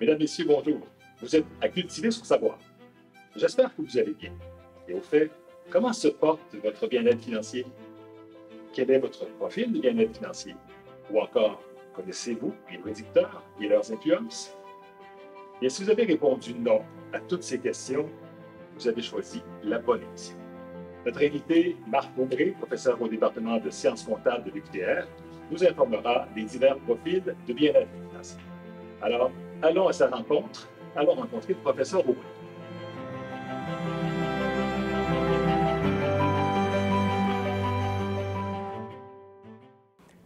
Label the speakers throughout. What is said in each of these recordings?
Speaker 1: Mesdames, Messieurs, bonjour. Vous êtes à Cultiver son savoir. J'espère que vous allez bien. Et au fait, comment se porte votre bien-être financier? Quel est votre profil de bien-être financier? Ou encore, connaissez-vous les prédicteurs et leurs influences? Et si vous avez répondu non à toutes ces questions, vous avez choisi la bonne émission. Notre invité, Marc Aubré, professeur au département de sciences comptables de l'UQTR, nous informera des divers profils de bien-être financier. Alors, allons à sa rencontre. Allons rencontrer le professeur Aubré.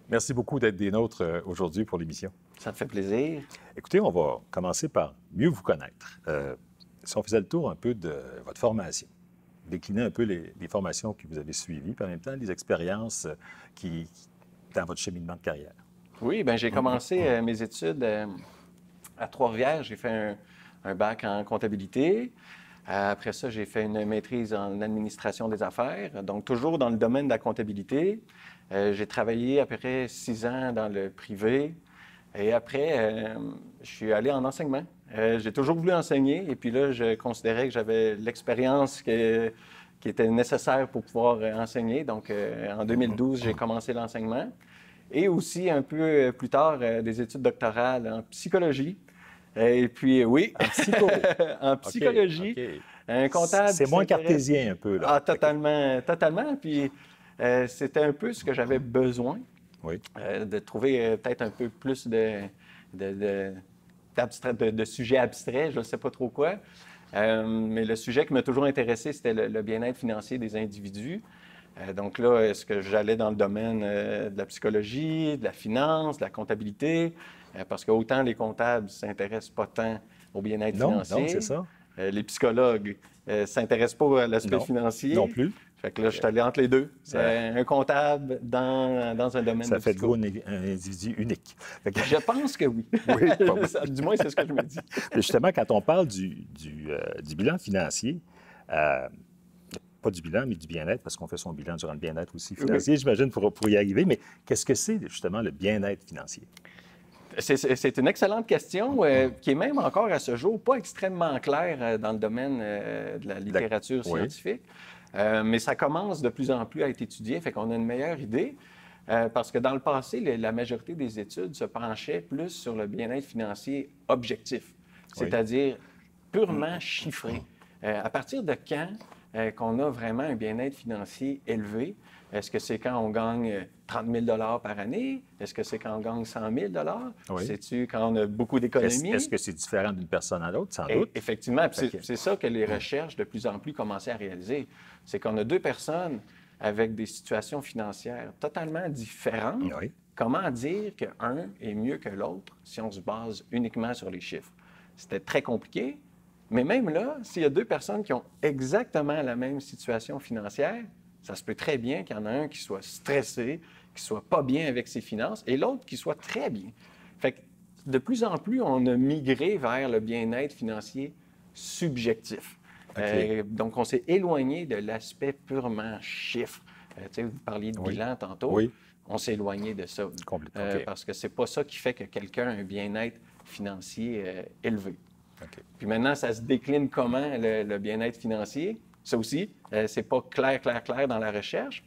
Speaker 1: Merci beaucoup d'être des nôtres aujourd'hui pour l'émission.
Speaker 2: Ça me fait plaisir.
Speaker 1: Écoutez, on va commencer par mieux vous connaître. Si on faisait le tour un peu de votre formation, décliner un peu les formations que vous avez suivies, puis en même temps les expériences qui dans votre cheminement de carrière.
Speaker 2: Oui, bien, j'ai commencé mes études à Trois-Rivières. J'ai fait un bac en comptabilité. Après ça, j'ai fait une maîtrise en administration des affaires, donc toujours dans le domaine de la comptabilité. J'ai travaillé à peu près 6 ans dans le privé. Et après, je suis allé en enseignement. J'ai toujours voulu enseigner. Et puis là, je considérais que j'avais l'expérience qui était nécessaire pour pouvoir enseigner. Donc, en 2012, j'ai commencé l'enseignement. Et aussi, un peu plus tard, des études doctorales en psychologie. Et puis, oui.
Speaker 1: En psycho.
Speaker 2: En psychologie.
Speaker 1: Okay.
Speaker 2: Un comptable.
Speaker 1: C'est moins cartésien un peu, là.
Speaker 2: Ah, totalement. Totalement. Puis, c'était un peu ce que j'avais besoin.
Speaker 1: Oui.
Speaker 2: De trouver peut-être un peu plus de sujets abstraits, je ne sais pas trop quoi. Mais le sujet qui m'a toujours intéressé, c'était le bien-être financier des individus. Donc là, est-ce que j'allais dans le domaine de la psychologie, de la finance, de la comptabilité? Parce qu'autant les comptables ne s'intéressent pas tant au bien-être financier.
Speaker 1: Non, c'est ça.
Speaker 2: Les psychologues ne s'intéressent pas à l'aspect financier.
Speaker 1: Non plus.
Speaker 2: Fait que là, je suis allé entre les deux. C'est un comptable dans un domaine
Speaker 1: ça
Speaker 2: de
Speaker 1: fait de vous un individu unique.
Speaker 2: Je pense que oui.
Speaker 1: Oui,
Speaker 2: du moins, c'est ce que je me dis.
Speaker 1: Mais justement, quand on parle du bilan financier, pas du bilan, mais du bien-être, parce qu'on fait son bilan durant le bien-être aussi financier, j'imagine, pour y arriver. Mais qu'est-ce que c'est justement le bien-être financier?
Speaker 2: C'est une excellente question qui est même encore à ce jour pas extrêmement claire dans le domaine de la littérature scientifique. Mais ça commence de plus en plus à être étudié, fait qu'on a une meilleure idée. Parce que dans le passé, la majorité des études se penchaient plus sur le bien-être financier objectif, c'est-à-dire purement chiffré. À partir de quand qu'on a vraiment un bien-être financier élevé? Est-ce que c'est quand on gagne 30 000 $ par année? Est-ce que c'est quand on gagne 100 000 $? C'est-tu quand on a beaucoup d'économies?
Speaker 1: Est-ce que c'est différent d'une personne à l'autre, sans doute?
Speaker 2: Effectivement. C'est ça que les recherches de plus en plus commençaient à réaliser. C'est qu'on a deux personnes avec des situations financières totalement différentes.
Speaker 1: Oui.
Speaker 2: Comment dire qu'un est mieux que l'autre si on se base uniquement sur les chiffres? C'était très compliqué. Mais même là, s'il y a deux personnes qui ont exactement la même situation financière, ça se peut très bien qu'il y en a un qui soit stressé, qui soit pas bien avec ses finances, et l'autre qui soit très bien. Fait que de plus en plus, on a migré vers le bien-être financier subjectif. Donc, on s'est éloigné de l'aspect purement chiffre. Vous parliez de bilan tantôt.
Speaker 1: Oui.
Speaker 2: On s'est éloigné de ça. Parce que c'est pas ça qui fait que quelqu'un a un bien-être financier élevé. Puis maintenant, ça se décline comment, le bien-être financier? Ça aussi, c'est pas clair dans la recherche.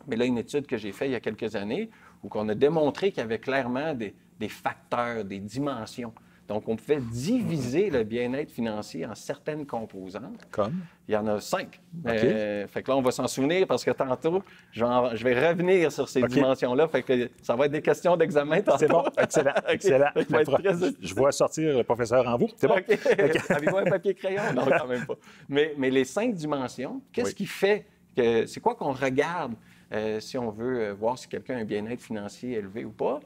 Speaker 2: Mais là, une étude que j'ai faite il y a quelques années, où on a démontré qu'il y avait clairement des facteurs, des dimensions. Donc, on pouvait diviser le bien-être financier en certaines composantes.
Speaker 1: Comme?
Speaker 2: Il y en a 5. Fait que là, on va s'en souvenir parce que tantôt, je vais revenir sur ces dimensions-là. Fait que ça va être des questions d'examen tantôt.
Speaker 1: C'est bon, excellent. Je vois sortir le professeur en vous. C'est bon.
Speaker 2: Avez-vous un papier crayon? Non, quand même pas. Mais les 5 dimensions, qu'est-ce qui fait que... C'est quoi qu'on regarde si on veut voir si quelqu'un a un bien-être financier élevé ou pas?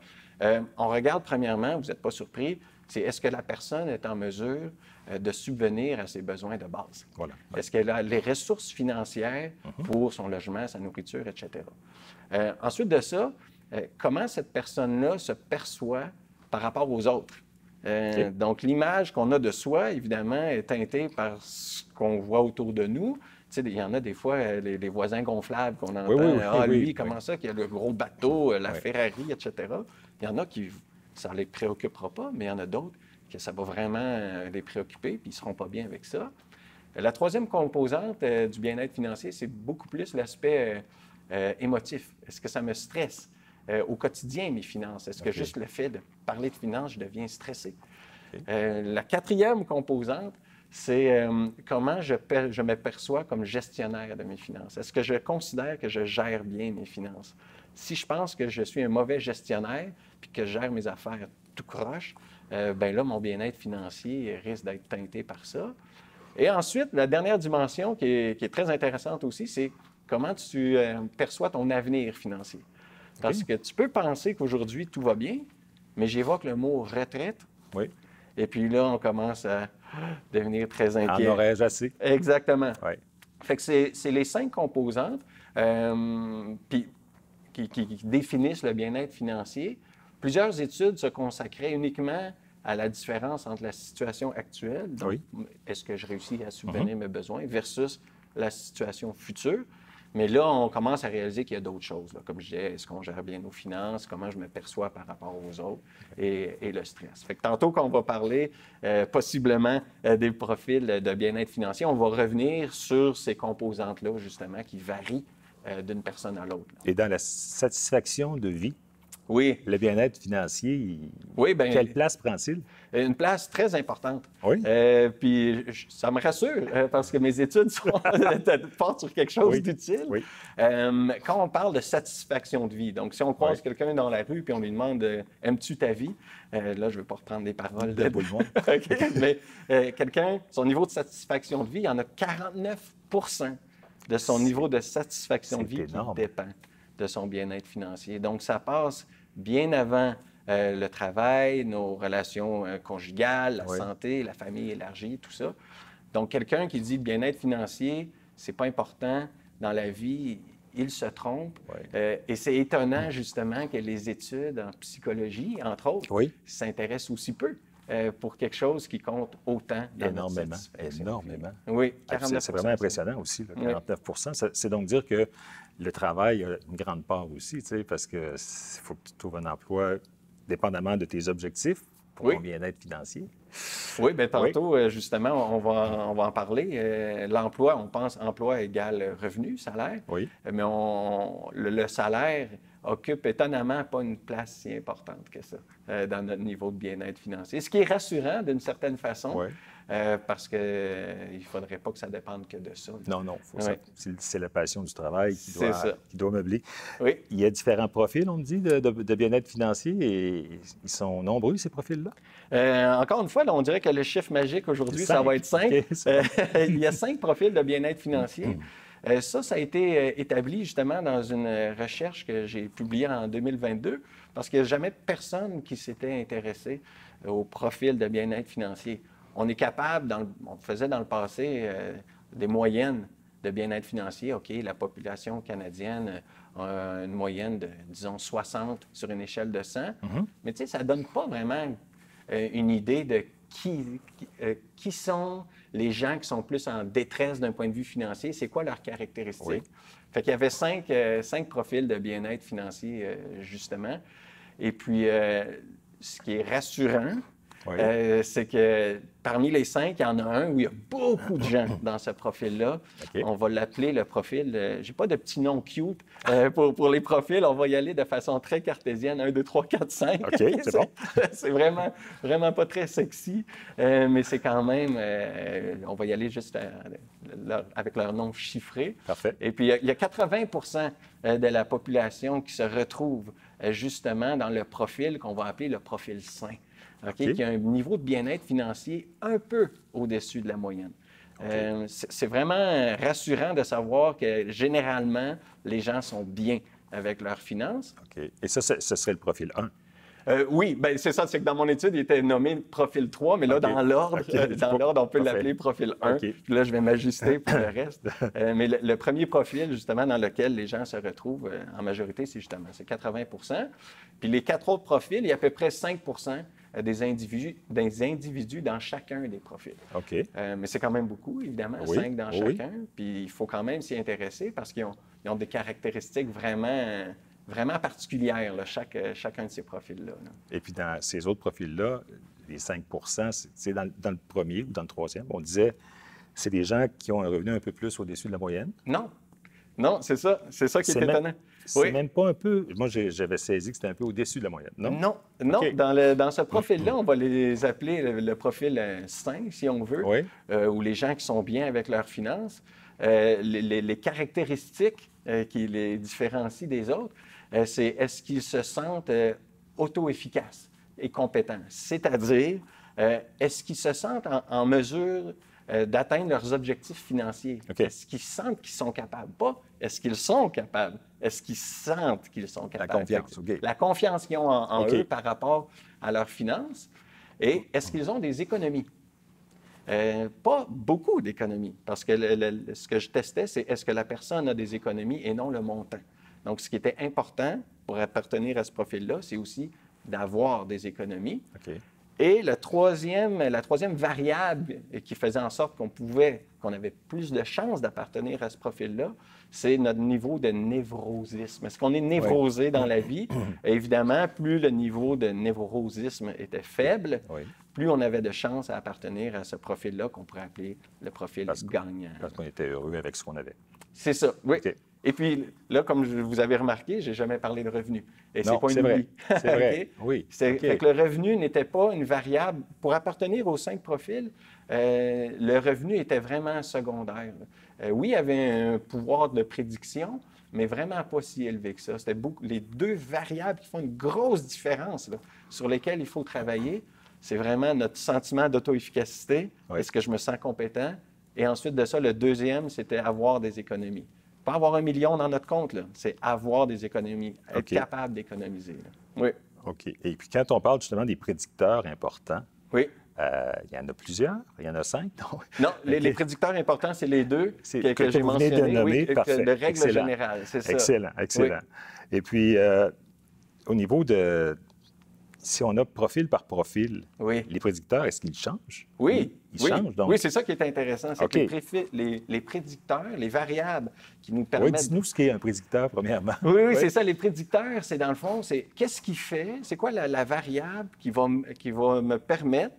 Speaker 2: On regarde premièrement, vous n'êtes pas surpris, c'est est-ce que la personne est en mesure de subvenir à ses besoins de base?
Speaker 1: Voilà.
Speaker 2: Est-ce qu'elle a les ressources financières pour son logement, sa nourriture, etc.? Ensuite de ça, comment cette personne-là se perçoit par rapport aux autres? Donc, l'image qu'on a de soi, évidemment, est teintée par ce qu'on voit autour de nous. Tu sais, il y en a des fois, les voisins gonflables qu'on entend. Lui, comment ça, qu'il a le gros bateau, la Ferrari, etc. Il y en a qui... Ça ne les préoccupera pas, mais il y en a d'autres que ça va vraiment les préoccuper, puis ils ne seront pas bien avec ça. La troisième composante du bien-être financier, c'est beaucoup plus l'aspect émotif. Est-ce que ça me stresse au quotidien, mes finances? Est-ce que juste le fait de parler de finances, je deviens stressé? La quatrième composante, c'est comment je me perçois comme gestionnaire de mes finances. Est-ce que je considère que je gère bien mes finances? Si je pense que je suis un mauvais gestionnaire puis que je gère mes affaires tout croche, bien là, mon bien-être financier risque d'être teinté par ça. Et ensuite, la dernière dimension qui est très intéressante aussi, c'est comment tu perçois ton avenir financier. Parce que tu peux penser qu'aujourd'hui, tout va bien, mais j'évoque le mot retraite.
Speaker 3: Oui.
Speaker 2: Et puis là, on commence à devenir très inquiet.
Speaker 3: En aurais-je assez?
Speaker 2: Exactement.
Speaker 3: Oui.
Speaker 2: Fait que c'est les 5 composantes qui définissent le bien-être financier. Plusieurs études se consacraient uniquement à la différence entre la situation actuelle, donc est-ce que je réussis à subvenir mes besoins, versus la situation future. Mais là, on commence à réaliser qu'il y a d'autres choses. Là. Comme je disais, est-ce qu'on gère bien nos finances, comment je me perçois par rapport aux autres et le stress. Fait que tantôt qu'on va parler possiblement des profils de bien-être financier, on va revenir sur ces composantes-là, justement, qui varient d'une personne à l'autre.
Speaker 3: Et dans la satisfaction de vie,
Speaker 2: oui.
Speaker 3: Le bien-être financier, quelle place prend-il?
Speaker 2: Une place très importante.
Speaker 3: Oui.
Speaker 2: Puis ça me rassure parce que mes études portent sur quelque chose d'utile.
Speaker 3: Oui.
Speaker 2: Quand on parle de satisfaction de vie, donc si on croise quelqu'un dans la rue puis on lui demande « Aimes-tu ta vie? » Là, je ne vais pas reprendre des paroles de Bouillon. Mais quelqu'un, son niveau de satisfaction de vie, il y en a 49 de son niveau de satisfaction de vie qui dépend de son bien-être financier. Donc, ça passe bien avant le travail, nos relations conjugales, la santé, la famille élargie, tout ça. Donc, quelqu'un qui dit le bien-être financier, c'est pas important dans la vie, il se trompe. Et c'est étonnant, justement, que les études en psychologie, entre autres, s'intéressent aussi peu pour quelque chose qui compte autant dans notre satisfaction.
Speaker 3: Énormément.
Speaker 2: Oui,
Speaker 3: 49%. C'est vraiment impressionnant aussi, là, 49 C'est donc dire que le travail a une grande part aussi, tu sais, parce qu'il faut que tu trouves un emploi dépendamment de tes objectifs pour ton bien-être financier.
Speaker 2: Oui, bien tantôt, justement, on va en parler. L'emploi, on pense emploi égale revenu, salaire.
Speaker 3: Oui.
Speaker 2: Mais le salaire occupe étonnamment pas une place si importante que ça dans notre niveau de bien-être financier. Ce qui est rassurant d'une certaine façon, parce qu'il ne faudrait pas que ça dépende que de ça.
Speaker 3: Non, c'est la passion du travail qui doit meubler.
Speaker 2: Oui.
Speaker 3: Il y a différents profils, on me dit, de bien-être financier, et ils sont nombreux, ces profils-là?
Speaker 2: Encore une fois, là, on dirait que le chiffre magique aujourd'hui, ça va être 5. Il y a 5 profils de bien-être financier. Ça a été établi justement dans une recherche que j'ai publiée en 2022, parce qu'il n'y a jamais personne qui s'était intéressé au profil de bien-être financier. On est capable, on faisait dans le passé des moyennes de bien-être financier. OK, la population canadienne a une moyenne de, disons, 60 sur une échelle de 100. Mais tu sais, ça ne donne pas vraiment une idée de qui sont les gens qui sont plus en détresse d'un point de vue financier, c'est quoi leurs caractéristiques. Fait qu'il y avait 5 profils de bien-être financier, justement. Et puis, ce qui est rassurant, c'est que parmi les 5, il y en a un où il y a beaucoup de gens dans ce profil-là. On va l'appeler le profil... j'ai pas de petit nom cute pour les profils. On va y aller de façon très cartésienne. 1, 2, 3, 4, 5.
Speaker 3: OK, c'est bon.
Speaker 2: C'est vraiment pas très sexy, mais c'est quand même... on va y aller juste avec leur nom chiffré.
Speaker 3: Parfait.
Speaker 2: Et puis, il y a 80 de la population qui se retrouve justement dans le profil qu'on va appeler le profil sain. Qui a un niveau de bien-être financier un peu au-dessus de la moyenne. C'est vraiment rassurant de savoir que généralement, les gens sont bien avec leurs finances.
Speaker 3: OK. Et ça, ce serait le profil 1?
Speaker 2: Oui, bien, c'est ça. C'est que dans mon étude, il était nommé profil 3, mais là, dans l'ordre, on peut l'appeler profil 1. Puis là, je vais m'ajuster pour le reste. Mais le premier profil, justement, dans lequel les gens se retrouvent en majorité, c'est 80 Puis les 4 autres profils, il y a à peu près 5 des individus dans chacun des profils.
Speaker 3: OK.
Speaker 2: Mais c'est quand même beaucoup, évidemment, 5 dans chacun. Puis il faut quand même s'y intéresser parce qu'ils ont des caractéristiques vraiment particulières, là, chacun de ces profils-là.
Speaker 3: Et puis dans ces autres profils-là, les 5 c'est dans le premier ou dans le troisième, on disait c'est des gens qui ont un revenu un peu plus au-dessus de la moyenne.
Speaker 2: Non. Non, c'est ça. C'est ça qui est étonnant.
Speaker 3: C'est même pas un peu... Moi, j'avais saisi que c'était un peu au-dessus de la moyenne, non?
Speaker 2: Non, non.
Speaker 3: Okay.
Speaker 2: Dans ce profil-là, on va les appeler le profil sain, si on veut,
Speaker 3: oui.
Speaker 2: Ou les gens qui sont bien avec leurs finances. Les caractéristiques qui les différencient des autres, c'est est-ce qu'ils se sentent auto-efficaces et compétents? C'est-à-dire, est-ce qu'ils se sentent en mesure d'atteindre leurs objectifs financiers?
Speaker 3: Okay.
Speaker 2: Est-ce qu'ils sentent qu'ils sont capables? Pas est-ce qu'ils sont capables? Est-ce qu'ils sentent qu'ils sont capables?
Speaker 3: La confiance, OK.
Speaker 2: La confiance qu'ils ont en
Speaker 3: okay.
Speaker 2: eux par rapport à leurs finances. Et est-ce qu'ils ont des économies? Pas beaucoup d'économies, parce que ce que je testais, c'est est-ce que la personne a des économies et non le montant. Donc, ce qui était important pour appartenir à ce profil-là, c'est aussi d'avoir des économies.
Speaker 3: Okay.
Speaker 2: Et la troisième variable qui faisait en sorte qu'on avait plus de chances d'appartenir à ce profil-là, c'est notre niveau de névrosisme. Est-ce qu'on est névrosé
Speaker 3: oui.
Speaker 2: dans la vie? Évidemment, plus le niveau de névrosisme était faible,
Speaker 3: oui.
Speaker 2: plus on avait de chances à appartenir à ce profil-là qu'on pourrait appeler le profil gagnant.
Speaker 3: Parce qu'on était heureux avec ce qu'on avait.
Speaker 2: C'est ça, oui.
Speaker 3: Okay.
Speaker 2: Et puis là, comme vous avez remarqué, je n'ai jamais parlé de revenu. Et
Speaker 3: non,
Speaker 2: c'est pas une
Speaker 3: oubli. C'est vrai.
Speaker 2: Okay?
Speaker 3: Oui.
Speaker 2: Fait que le revenu n'était pas une variable. Pour appartenir aux 5 profils, le revenu était vraiment secondaire. Oui, il y avait un pouvoir de prédiction, mais vraiment pas si élevé que ça. C'était les deux variables qui font une grosse différence là, sur lesquelles il faut travailler. C'est vraiment notre sentiment d'auto-efficacité.
Speaker 3: Oui.
Speaker 2: Est-ce que je me sens compétent? Et ensuite de ça, le deuxième, c'était avoir des économies. Pas avoir 1 million dans notre compte, c'est avoir des économies, être capable d'économiser. Là. Oui.
Speaker 3: OK. Et puis quand on parle justement des prédicteurs importants,
Speaker 2: oui.
Speaker 3: Il y en a plusieurs? Il y en a 5?
Speaker 2: Non, les prédicteurs importants, c'est les deux que j'ai
Speaker 3: vous venez de nommer.
Speaker 2: Parfait. De règle
Speaker 3: Excellent.
Speaker 2: générale, c'est ça.
Speaker 3: Excellent, excellent. Oui. Et puis, au niveau de... Si on a profil par profil, les prédicteurs, est-ce qu'ils changent?
Speaker 2: Oui.
Speaker 3: Ils changent, donc?
Speaker 2: Oui, c'est ça qui est intéressant. C'est que les prédicteurs, les variables qui nous permettent...
Speaker 3: Oui, dis-nous ce qu'est un prédicteur, premièrement.
Speaker 2: Oui, c'est ça. Les prédicteurs, c'est dans le fond, c'est qu'est-ce qui fait, c'est quoi la variable qui va me permettre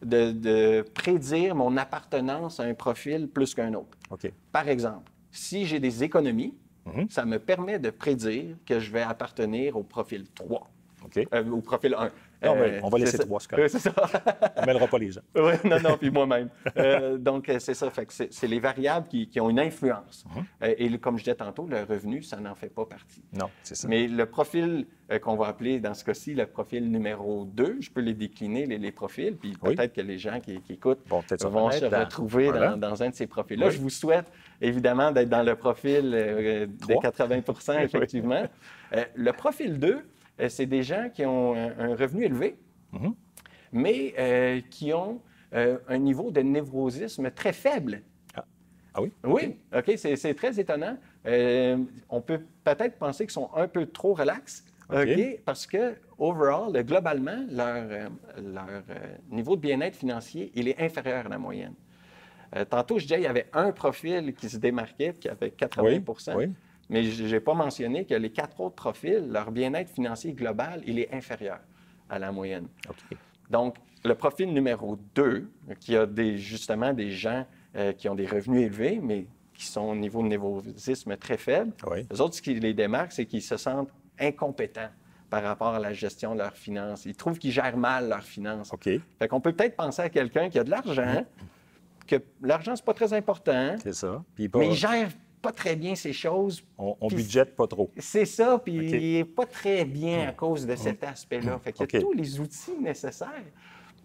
Speaker 2: de prédire mon appartenance à un profil plus qu'un autre.
Speaker 3: OK.
Speaker 2: Par exemple, si j'ai des économies, ça me permet de prédire que je vais appartenir au profil 3.
Speaker 3: OK.
Speaker 2: Au profil 1.
Speaker 3: Non, mais on va laisser 3, c'est correct.
Speaker 2: C'est ça.
Speaker 3: On ne mêlera pas les gens.
Speaker 2: Oui, non, puis moi-même. Donc, c'est ça. Fait que c'est les variables qui ont une influence. Et comme je disais tantôt, le revenu, ça n'en fait pas partie.
Speaker 3: Non, c'est ça.
Speaker 2: Mais le profil qu'on va appeler, dans ce cas-ci, le profil numéro 2, je peux les décliner, les profils, puis peut-être que les gens qui écoutent vont se retrouver dans un de ces profils-là. Je vous souhaite, évidemment, d'être dans le profil des 80 % effectivement. Le profil 2, c'est des gens qui ont un revenu élevé, mais qui ont un niveau de névrosisme très faible.
Speaker 3: Ah oui?
Speaker 2: Oui, OK, c'est très étonnant. On peut peut-être penser qu'ils sont un peu trop relax, OK, parce que, overall, globalement, leur niveau de bien-être financier, il est inférieur à la moyenne. Tantôt, je disais qu'il y avait un profil qui se démarquait, qui avait 80
Speaker 3: oui.
Speaker 2: Mais je n'ai pas mentionné que les 4 autres profils, leur bien-être financier global, il est inférieur à la moyenne.
Speaker 3: Okay.
Speaker 2: Donc, le profil numéro 2, qui a justement des gens qui ont des revenus élevés, mais qui sont au niveau de névrosisme très faible, eux autres, ce qui les démarque, c'est qu'ils se sentent incompétents par rapport à la gestion de leurs finances. Ils trouvent qu'ils gèrent mal leurs finances.
Speaker 3: Okay.
Speaker 2: Fait qu'on peut peut-être penser à quelqu'un qui a de l'argent, que l'argent, c'est pas très important.
Speaker 3: C'est ça.
Speaker 2: Mais il gère pas très bien ces choses.
Speaker 3: On budgète pas trop.
Speaker 2: C'est ça, puis il n'est pas très bien à cause de cet aspect-là. Fait qu'il y a tous les outils nécessaires,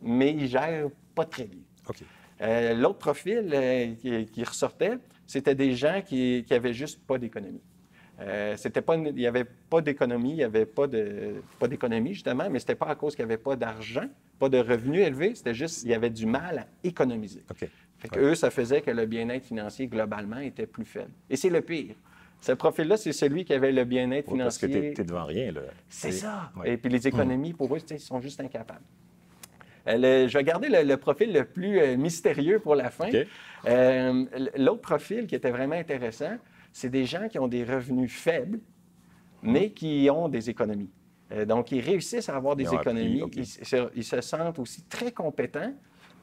Speaker 2: mais il ne gère pas très bien.
Speaker 3: Okay.
Speaker 2: L'autre profil qui ressortait, c'était des gens qui n'avaient juste pas d'économie. Il n'y avait pas d'économie, il n'y avait pas d'économie, justement, mais ce n'était pas à cause qu'il n'y avait pas d'argent, pas de revenus élevés, c'était juste qu'il y avait du mal à économiser.
Speaker 3: Okay.
Speaker 2: Fait qu'eux, ça faisait que le bien-être financier, globalement, était plus faible. Et c'est le pire. Ce profil-là, c'est celui qui avait le bien-être financier.
Speaker 3: Parce que tu es devant rien, là.
Speaker 2: C'est ça. Et puis les économies, pour eux, ils sont juste incapables. Je vais garder le profil le plus mystérieux pour la fin.
Speaker 3: Okay.
Speaker 2: L'autre profil qui était vraiment intéressant, c'est des gens qui ont des revenus faibles, mais qui ont des économies. Donc, ils réussissent à avoir des
Speaker 3: Ils ont
Speaker 2: économies.
Speaker 3: appris,
Speaker 2: Ils se sentent aussi très compétents,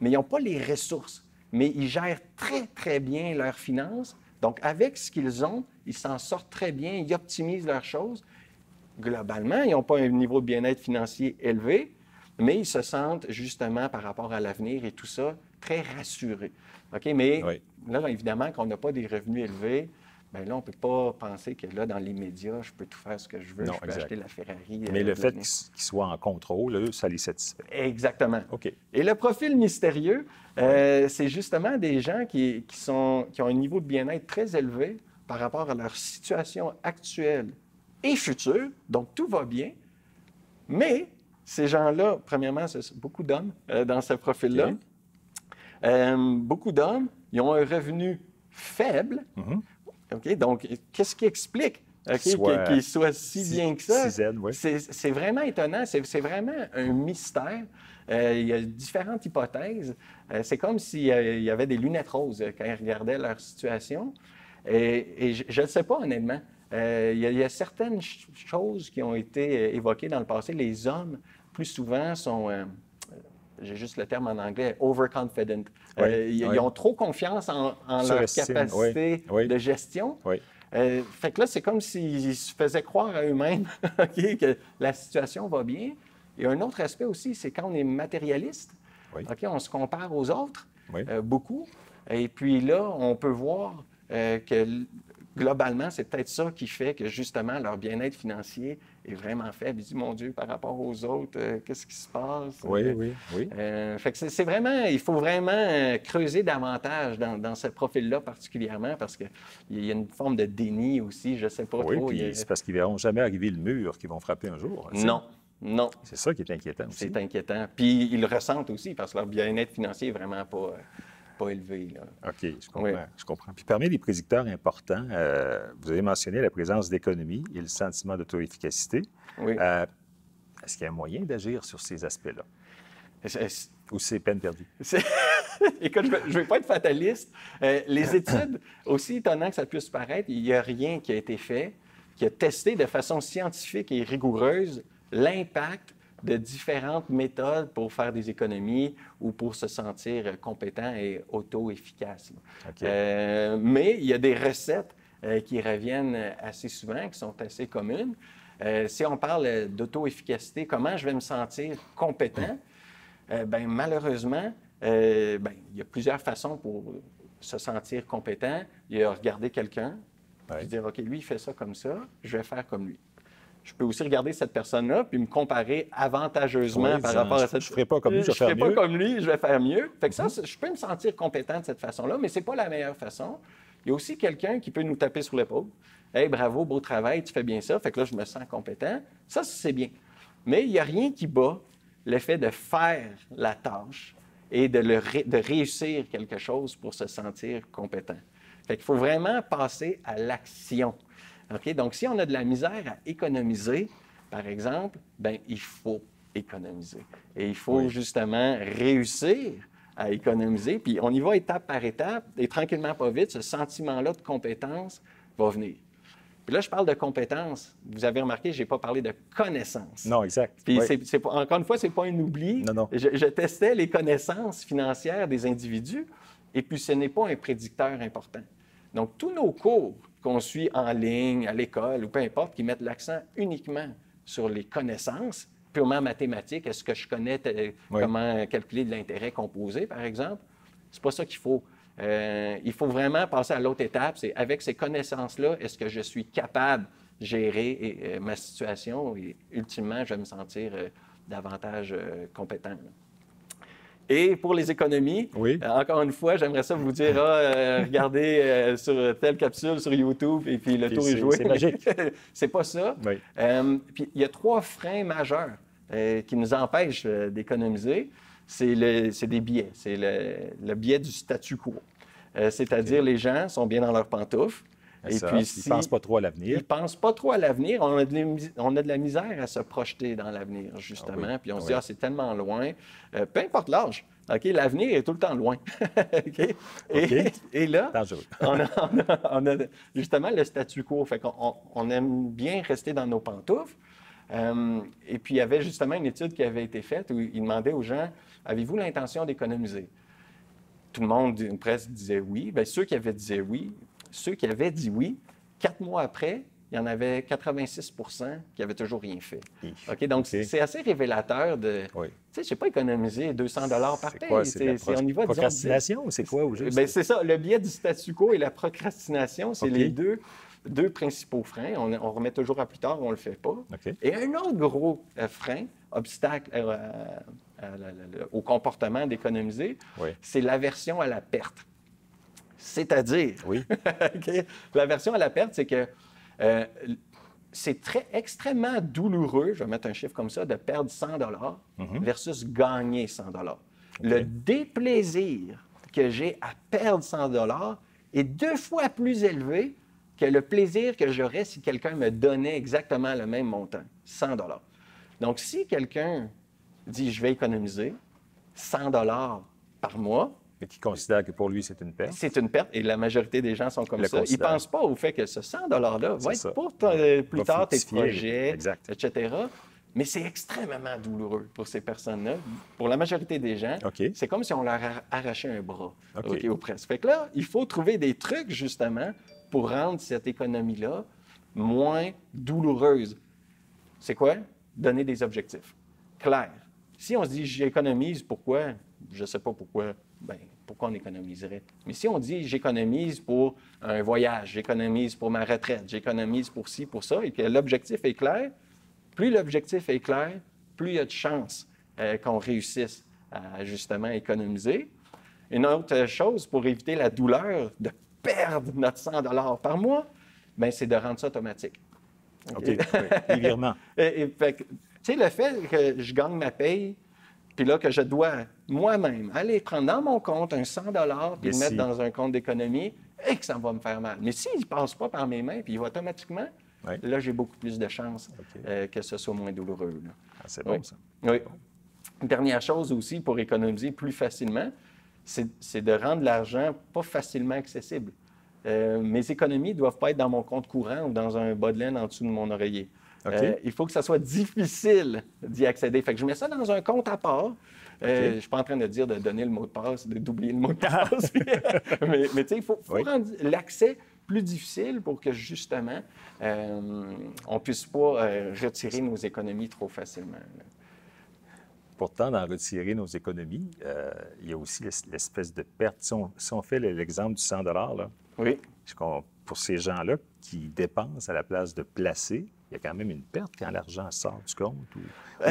Speaker 2: mais ils n'ont pas les ressources. Mais ils gèrent très, très bien leurs finances. Donc, avec ce qu'ils ont, ils s'en sortent très bien, ils optimisent leurs choses. Globalement, ils n'ont pas un niveau de bien-être financier élevé, mais ils se sentent justement par rapport à l'avenir et tout ça, très rassurés. OK? Mais là, évidemment, quand on n'a pas des revenus élevés, bien là, on ne peut pas penser que là, dans les médias, je peux tout faire ce que je veux,
Speaker 3: Non,
Speaker 2: je peux acheter la Ferrari.
Speaker 3: Mais le fait qu'ils soient en contrôle, eux, ça les satisfait.
Speaker 2: Exactement.
Speaker 3: OK.
Speaker 2: Et le profil mystérieux, c'est justement des gens qui ont un niveau de bien-être très élevé par rapport à leur situation actuelle et future. Donc, tout va bien. Mais ces gens-là, premièrement, c'est beaucoup d'hommes dans ce profil-là. Beaucoup d'hommes, ils ont un revenu faible. OK? Donc, qu'est-ce qui explique qu'ils soient si bien que ça? C'est vraiment étonnant. C'est vraiment un mystère. Il y a différentes hypothèses. C'est comme s'il y avait des lunettes roses quand ils regardaient leur situation. Et je ne sais pas, honnêtement. Il y a certaines choses qui ont été évoquées dans le passé. Les hommes, plus souvent, sont... j'ai juste le terme en anglais, overconfident. Ils ont trop confiance en leur capacité de gestion. Fait que là, c'est comme s'ils se faisaient croire à eux-mêmes que la situation va bien. Et un autre aspect aussi, c'est quand on est matérialiste, on se compare aux autres beaucoup. Et puis là, on peut voir que globalement, c'est peut-être ça qui fait que justement leur bien-être financier est vraiment faible. Ils disent, mon Dieu, par rapport aux autres, qu'est-ce qui se passe?
Speaker 3: Oui.
Speaker 2: Fait que c'est vraiment, il faut vraiment creuser davantage dans ce profil-là particulièrement parce qu'il y a une forme de déni aussi, je ne sais pas trop.
Speaker 3: Oui, c'est parce qu'ils ne verront jamais arriver le mur qu'ils vont frapper un jour.
Speaker 2: Non.
Speaker 3: C'est ça qui est inquiétant aussi.
Speaker 2: C'est inquiétant. Puis ils le ressentent aussi parce que leur bien-être financier est vraiment pas élevé. Là.
Speaker 3: OK, je comprends. Puis parmi les prédicteurs importants, vous avez mentionné la présence d'économie et le sentiment d'auto-efficacité. Est-ce qu'il y a un moyen d'agir sur ces aspects-là? Ou c'est peine perdue?
Speaker 2: Écoute, je ne vais pas être fataliste. Les études, aussi étonnant que ça puisse paraître, il n'y a rien qui a été fait qui a testé de façon scientifique et rigoureuse l'impact de différentes méthodes pour faire des économies ou pour se sentir compétent et auto-efficace. Mais il y a des recettes qui reviennent assez souvent, qui sont assez communes. Si on parle d'auto-efficacité, comment je vais me sentir compétent? Malheureusement, il y a plusieurs façons pour se sentir compétent. Il y a regarder quelqu'un, puis dire, OK, lui, il fait ça comme ça, je vais faire comme lui. Je peux aussi regarder cette personne-là puis me comparer avantageusement par rapport à cette...
Speaker 3: Je ne ferai pas comme lui, je vais faire mieux.
Speaker 2: Je ne ferai pas comme lui, je vais faire mieux. Fait que ça, je peux me sentir compétent de cette façon-là, mais ce n'est pas la meilleure façon. Il y a aussi quelqu'un qui peut nous taper sur l'épaule. « Hey, bravo, beau travail, tu fais bien ça. » Fait que là, je me sens compétent. Ça, c'est bien. Mais il n'y a rien qui bat le fait de faire la tâche et de réussir quelque chose pour se sentir compétent. Fait qu'il faut vraiment passer à l'action. Okay? Donc, si on a de la misère à économiser, par exemple, il faut économiser. Et il faut justement réussir à économiser. Puis on y va étape par étape. Et tranquillement, pas vite, ce sentiment-là de compétence va venir. Puis là, je parle de compétences. Vous avez remarqué, je n'ai pas parlé de connaissances.
Speaker 3: Non, exact.
Speaker 2: Puis encore une fois, ce n'est pas un oubli.
Speaker 3: Non.
Speaker 2: Je testais les connaissances financières des individus. Et puis, ce n'est pas un prédicteur important. Donc, tous nos cours qu'on suit en ligne, à l'école ou peu importe, qui mettent l'accent uniquement sur les connaissances purement mathématiques, est-ce que je connais comment calculer de l'intérêt composé, par exemple? C'est pas ça qu'il faut. Il faut vraiment passer à l'autre étape, c'est avec ces connaissances-là, est-ce que je suis capable de gérer ma situation et ultimement, je vais me sentir davantage compétent. Et pour les économies, encore une fois, j'aimerais ça vous dire, regardez sur telle capsule sur YouTube et puis le tour est joué.
Speaker 3: C'est magique.
Speaker 2: C'est pas ça. Puis il y a 3 freins majeurs qui nous empêchent d'économiser. C'est des biais. C'est le biais du statu quo. C'est-à-dire les gens sont bien dans leurs pantoufles.
Speaker 3: Et puis, ils ne pensent pas trop à l'avenir.
Speaker 2: Ils ne pensent pas trop à l'avenir. On a de la misère à se projeter dans l'avenir, justement. Puis on se dit, c'est tellement loin. Peu importe l'âge. L'avenir est tout le temps loin. Et là, on a justement le statu quo. Fait qu'on aime bien rester dans nos pantoufles. Et puis, il y avait justement une étude qui avait été faite où il demandait aux gens, avez-vous l'intention d'économiser? Tout le monde, presque, disait oui. Bien, ceux qui avaient dit oui, 4 mois après, il y en avait 86 qui n'avaient toujours rien fait. OK? Donc, c'est assez révélateur de... Tu sais, je ne sais pas économiser 200 $ par paye.
Speaker 3: C'est on y va, procrastination ou c'est quoi au juste?
Speaker 2: Bien, c'est ça. Le biais du statu quo et la procrastination, c'est les deux principaux freins. On remet toujours à plus tard, on ne le fait pas. Et un autre gros frein, obstacle au comportement d'économiser, c'est l'aversion à la perte. C'est-à-dire, l'aversion à la perte, c'est que c'est extrêmement douloureux, je vais mettre un chiffre comme ça, de perdre 100 $ versus gagner 100 $. Le déplaisir que j'ai à perdre 100 $ est 2 fois plus élevé que le plaisir que j'aurais si quelqu'un me donnait exactement le même montant, 100 $. Donc, si quelqu'un dit « je vais économiser 100 $ par mois »,
Speaker 3: mais qui considère que pour lui, c'est une perte.
Speaker 2: C'est une perte, et la majorité des gens sont comme ça. Ils ne pensent pas au fait que ce 100 $-là va être pour plus tard tes projets, etc. Mais c'est extrêmement douloureux pour ces personnes-là. Pour la majorité des gens, c'est comme si on leur arrachait un bras, ou presque. Fait que là, il faut trouver des trucs, justement, pour rendre cette économie-là moins douloureuse. C'est quoi? Donner des objectifs clairs. Si on se dit « j'économise, pourquoi? » Je ne sais pas pourquoi. Bien, pourquoi on économiserait? Mais si on dit « j'économise pour un voyage, j'économise pour ma retraite, j'économise pour ci, pour ça », et que l'objectif est clair, plus l'objectif est clair, plus il y a de chances qu'on réussisse à justement économiser. Une autre chose, pour éviter la douleur de perdre notre 100 $ par mois, bien, c'est de rendre ça automatique.
Speaker 3: Les virements.
Speaker 2: Tu sais, le fait que je gagne ma paye, puis là, que je dois moi-même aller prendre dans mon compte un 100 $ puis le mettre dans un compte d'économie, et que ça va me faire mal. Mais s'il ne passe pas par mes mains, puis il va automatiquement, là, j'ai beaucoup plus de chances que ce soit moins douloureux.
Speaker 3: C'est bon, ça.
Speaker 2: Oui. Une dernière chose aussi, pour économiser plus facilement, c'est de rendre l'argent pas facilement accessible. Mes économies ne doivent pas être dans mon compte courant ou dans un bas de laine en dessous de mon oreiller. Il faut que ça soit difficile d'y accéder. Fait que je mets ça dans un compte à part. Je ne suis pas en train de dire de donner le mot de passe, d'oublier le mot de passe. mais tu sais, il faut rendre l'accès plus difficile pour que, justement, on ne puisse pas retirer nos économies trop facilement.
Speaker 3: Pourtant, dans retirer nos économies, il y a aussi l'espèce de perte. Si on fait l'exemple du 100 $, là, pour ces gens-là qui dépensent à la place de placer, il y a quand même une perte quand l'argent sort du compte ou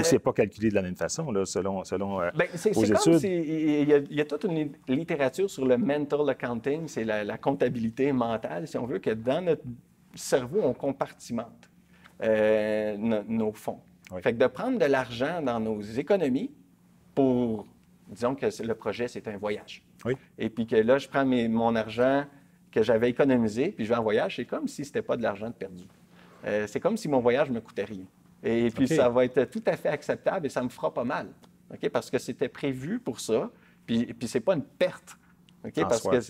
Speaker 3: c'est pas calculé de la même façon, là, selon
Speaker 2: c'est
Speaker 3: vos
Speaker 2: comme
Speaker 3: études.
Speaker 2: Il y a toute une littérature sur le mental accounting, c'est la comptabilité mentale, si on veut, que dans notre cerveau, on compartimente nos fonds. Fait que de prendre de l'argent dans nos économies pour, disons que le projet, c'est un voyage. Et puis que là, je prends mon argent que j'avais économisé, puis je vais en voyage, c'est comme si c'était pas de l'argent de perdu. C'est comme si mon voyage me coûtait rien. Et puis ça va être tout à fait acceptable et ça me fera pas mal. Parce que c'était prévu pour ça, puis c'est pas une perte.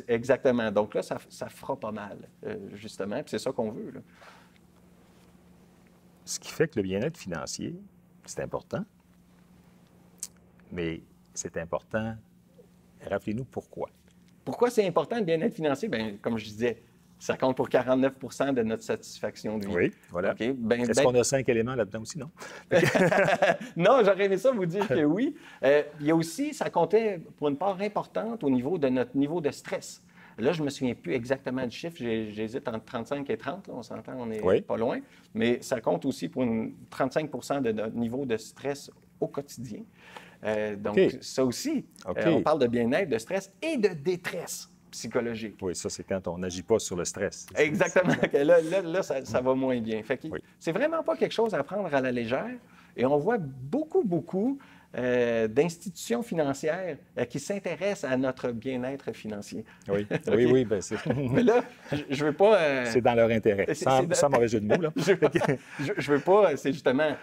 Speaker 2: Exactement. Donc là, ça fera pas mal, justement, puis c'est ça qu'on veut. Là.
Speaker 3: Ce qui fait que le bien-être financier, c'est important, mais c'est important. Rappelez-nous pourquoi.
Speaker 2: Pourquoi c'est important le bien-être financier? Bien, comme je disais, ça compte pour 49 % de notre satisfaction de vie.
Speaker 3: Oui, voilà. Est-ce qu'on a 5 éléments là-dedans aussi, non?
Speaker 2: Non, j'aurais aimé ça vous dire que oui. Il y a aussi, ça comptait pour une part importante au niveau de notre niveau de stress. Là, je ne me souviens plus exactement du chiffre. J'hésite entre 35 et 30. Là, on s'entend, on n'est pas loin. Mais ça compte aussi pour 35 % de notre niveau de stress au quotidien. Donc, ça aussi, on parle de bien-être, de stress et de détresse psychologique.
Speaker 3: Oui, ça, c'est quand on n'agit pas sur le stress.
Speaker 2: Exactement. Là, ça va moins bien. Fait que c'est vraiment pas quelque chose à prendre à la légère. Et on voit beaucoup d'institutions financières qui s'intéressent à notre bien-être financier.
Speaker 3: Oui, bien c'est...
Speaker 2: Mais là, je veux pas...
Speaker 3: C'est dans leur intérêt, sans mauvais jeu de mots, là.
Speaker 2: je veux pas... C'est justement...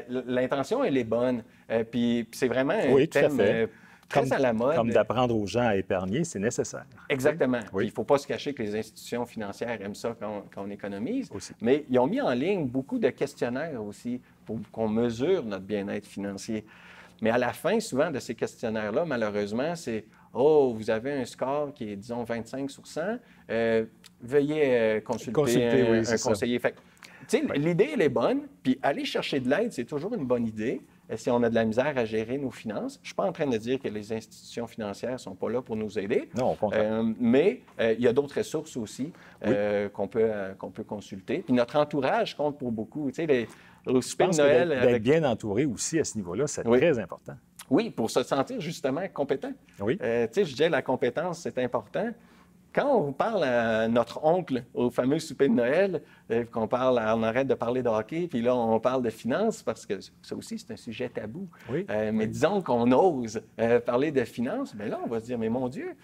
Speaker 2: l'intention, elle est bonne. Puis c'est vraiment un
Speaker 3: tout à
Speaker 2: thème
Speaker 3: fait.
Speaker 2: très à la mode.
Speaker 3: Comme d'apprendre aux gens à épargner, c'est nécessaire.
Speaker 2: Exactement.
Speaker 3: Oui.
Speaker 2: Puis, il ne faut pas se cacher que les institutions financières aiment ça quand on économise.
Speaker 3: Aussi.
Speaker 2: Mais ils ont mis en ligne beaucoup de questionnaires aussi pour qu'on mesure notre bien-être financier. Mais à la fin, souvent, de ces questionnaires-là, malheureusement, c'est « Oh, vous avez un score qui est, disons, 25 sur 100. Veuillez consulter un conseiller. » Fait que, tu sais, l'idée, elle est bonne. Puis aller chercher de l'aide, c'est toujours une bonne idée si on a de la misère à gérer nos finances. Je ne suis pas en train de dire que les institutions financières ne sont pas là pour nous aider.
Speaker 3: Non, au contraire.
Speaker 2: Mais il y a d'autres ressources aussi qu'on peut consulter. Puis notre entourage compte pour beaucoup. Tu sais, au souper de Noël...
Speaker 3: D'être bien entouré aussi à ce niveau-là, c'est très important.
Speaker 2: Oui, pour se sentir justement compétent.
Speaker 3: Oui.
Speaker 2: Tu sais, je disais, la compétence, c'est important. Quand on parle à notre oncle au fameux souper de Noël, on arrête de parler de hockey, puis là, on parle de finances, parce que ça aussi, c'est un sujet tabou.
Speaker 3: Oui.
Speaker 2: Mais disons qu'on ose parler de finances, bien là, on va se dire, mais mon Dieu,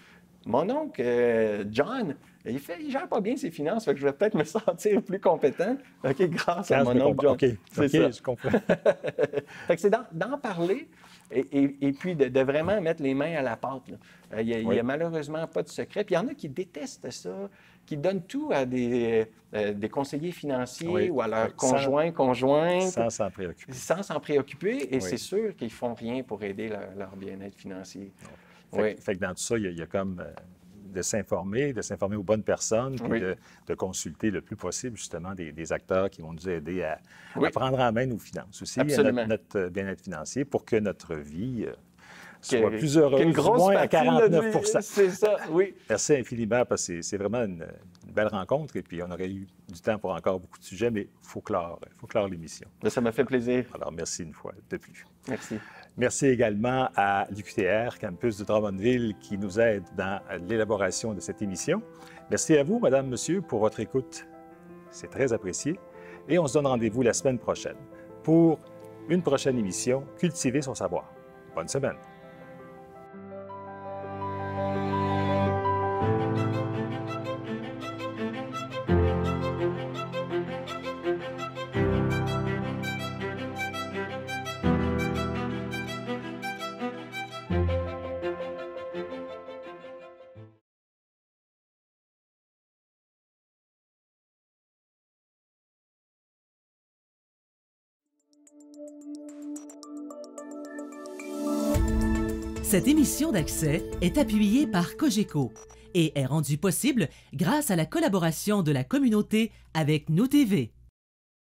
Speaker 2: mon oncle John, il gère pas bien ses finances, fait que je vais peut-être me sentir plus compétent, grâce à mon oncle John.
Speaker 3: OK, je comprends.
Speaker 2: Fait que c'est d'en parler et puis de vraiment mettre les mains à la pâte. Il n'y a malheureusement pas de secret. Puis il y en a qui détestent ça, qui donnent tout à des conseillers financiers ou à leurs conjoints.
Speaker 3: Sans s'en préoccuper.
Speaker 2: Sans s'en préoccuper. Et c'est sûr qu'ils ne font rien pour aider leur bien-être financier.
Speaker 3: Fait que dans tout ça, il y a comme de s'informer aux bonnes personnes, puis de consulter le plus possible, justement, des acteurs qui vont nous aider à prendre en main nos finances aussi, notre bien-être financier, pour que notre vie soit plus heureuse,
Speaker 2: une grosse
Speaker 3: moins à 49 %.
Speaker 2: C'est ça, oui.
Speaker 3: Merci infiniment, parce que c'est vraiment une belle rencontre, et puis on aurait eu du temps pour encore beaucoup de sujets, mais il faut clore l'émission.
Speaker 2: Ça m'a fait plaisir.
Speaker 3: Alors, merci une fois de plus.
Speaker 2: Merci.
Speaker 3: Merci également à l'UQTR, campus de Drummondville, qui nous aide dans l'élaboration de cette émission. Merci à vous, madame, monsieur, pour votre écoute. C'est très apprécié. Et on se donne rendez-vous la semaine prochaine pour une prochaine émission Cultiver son savoir. Bonne semaine.
Speaker 4: Cette émission d'Accès est appuyée par Cogeco et est rendue possible grâce à la collaboration de la communauté avec Nous TV.